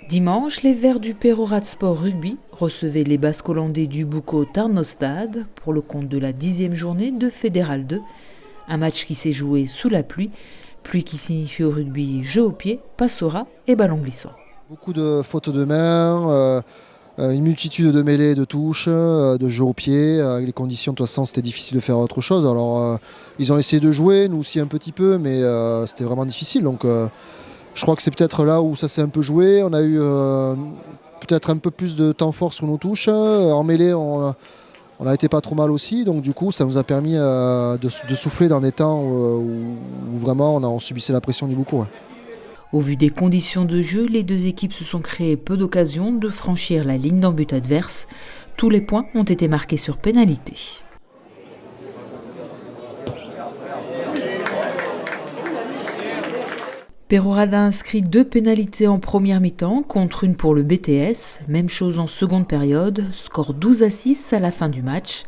Dimanche, les Verts du Peroradspor Rugby recevaient les Basques-Hollandais du Bucco Tarnostad pour le compte de la 10e journée de Fédéral 2. Un match qui s'est joué sous la pluie qui signifie au rugby jeu au pied, passoira et ballon glissant. Beaucoup de fautes de main, une multitude de mêlées, de touches, de jeux au pied. Avec les conditions, de toute façon, c'était difficile de faire autre chose. Alors, ils ont essayé de jouer, nous aussi un petit peu, mais c'était vraiment difficile. Donc, je crois que c'est peut-être là où ça s'est un peu joué. On a eu peut-être un peu plus de temps fort sur nos touches. En mêlée, on a été pas trop mal aussi. Donc, du coup, ça nous a permis de souffler dans des temps où vraiment on subissait la pression du Bucco. Ouais. Au vu des conditions de jeu, les deux équipes se sont créées peu d'occasions de franchir la ligne d'en but adverse. Tous les points ont été marqués sur pénalité. Peroraden a inscrit 2 pénalités en première mi-temps contre une pour le BTS. Même chose en seconde période. Score 12-6 à la fin du match.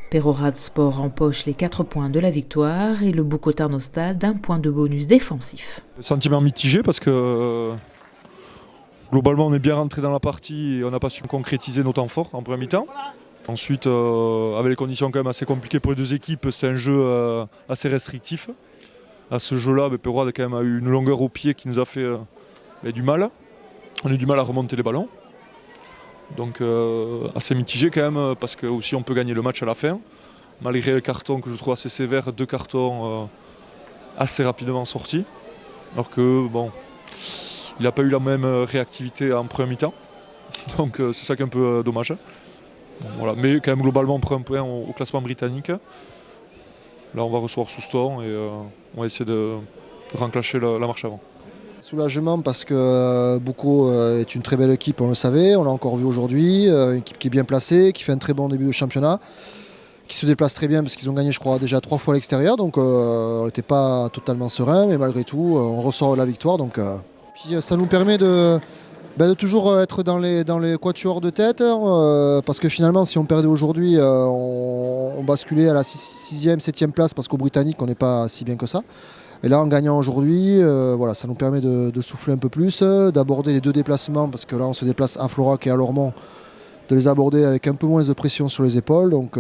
Peroradspor empoche les 4 points de la victoire et le Bucco Tarnostad d'un point de bonus défensif. Le sentiment mitigé parce que globalement on est bien rentré dans la partie et on n'a pas su concrétiser nos temps forts en première mi-temps. Ensuite, avec les conditions quand même assez compliquées pour les deux équipes, c'est un jeu assez restrictif. À ce jeu-là, Peroraden a quand même eu une longueur au pied qui nous a fait du mal. On a eu du mal à remonter les ballons. Donc assez mitigé quand même, parce que aussi on peut gagner le match à la fin. Malgré le carton que je trouve assez sévère, 2 cartons assez rapidement sortis. Alors que bon, il n'a pas eu la même réactivité en première mi-temps. Donc c'est ça qui est un peu dommage. Bon, voilà. Mais quand même globalement on prend un point au classement britannique. Là on va recevoir Soustons et on va essayer de renclencher la marche avant. Soulagement parce que Bucco est une très belle équipe, on le savait, on l'a encore vu aujourd'hui, une équipe qui est bien placée, qui fait un très bon début de championnat, qui se déplace très bien parce qu'ils ont gagné je crois déjà 3 fois à l'extérieur, donc on n'était pas totalement serein, mais malgré tout on ressort de la victoire. Donc, puis ça nous permet de toujours être dans les quatuors de tête, parce que finalement si on perdait aujourd'hui, on basculait à la 6e, 7e place parce qu'au Britannique on n'est pas si bien que ça. Et là, en gagnant aujourd'hui, voilà, ça nous permet de souffler un peu plus, d'aborder les 2 déplacements, parce que là, on se déplace à Florac et à Lormont, de les aborder avec un peu moins de pression sur les épaules. Donc,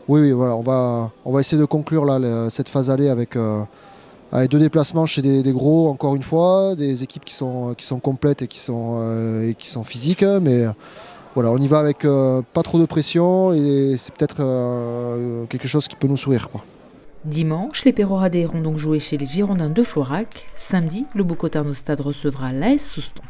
oui, voilà, on va essayer de conclure là, cette phase aller avec 2 déplacements chez des gros, encore une fois, des équipes qui sont complètes et qui sont physiques, mais voilà, on y va avec pas trop de pression et c'est peut-être quelque chose qui peut nous sourire, quoi. Dimanche, les Peroradais iront donc jouer chez les Girondins de Florac. Samedi, le Bucco Tarnostad recevra l'AS Soustons.